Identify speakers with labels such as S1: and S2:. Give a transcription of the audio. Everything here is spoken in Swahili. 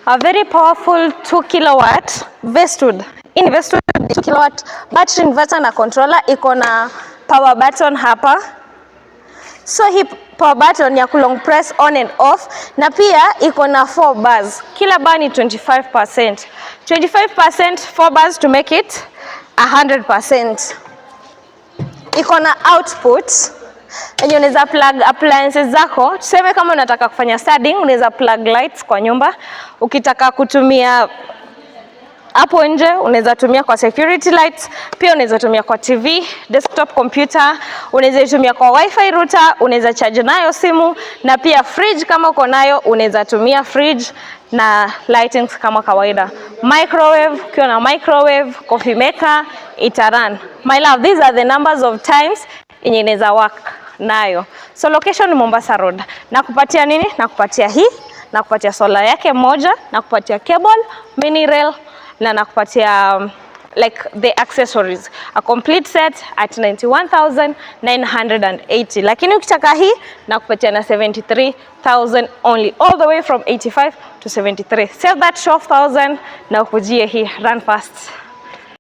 S1: A very powerful 2 kilowatt Westwood. In Westwood 2 kilowatt battery inverter na controller iko na power button hapa. So hii power button ya long press on and off, na pia iko na 4 bars. Kila bar ni 25%. 25%, 4 bars to make it 100%. Iko na output yenye unaweza plug appliances zako. Tuseme kama unataka kufanya studying, unaweza plug lights kwa nyumba. Ukitaka kutumia hapo nje, unaweza tumia kwa security lights, pia unaweza tumia kwa TV, desktop computer, unaweza tumia kwa wifi router, unaweza charge nayo simu, na pia fridge kama uko nayo unaweza tumia fridge na lightings kama kawaida. Microwave, ukiwa na microwave, coffee maker, ita run. My love, these are the numbers of times yenye inaweza work nayo. So location ni Mombasa Road. Nakupatia nini? Nakupatia hii, nakupatia solar yake moja, nakupatia cable, mini rail, na nakupatia like the accessories, a complete set at 91,980. Lakini ukitaka hii nakupatia na 73,000 only, all the way from 85 to 73. Save that 12,000 na ukujie hii. Run fast.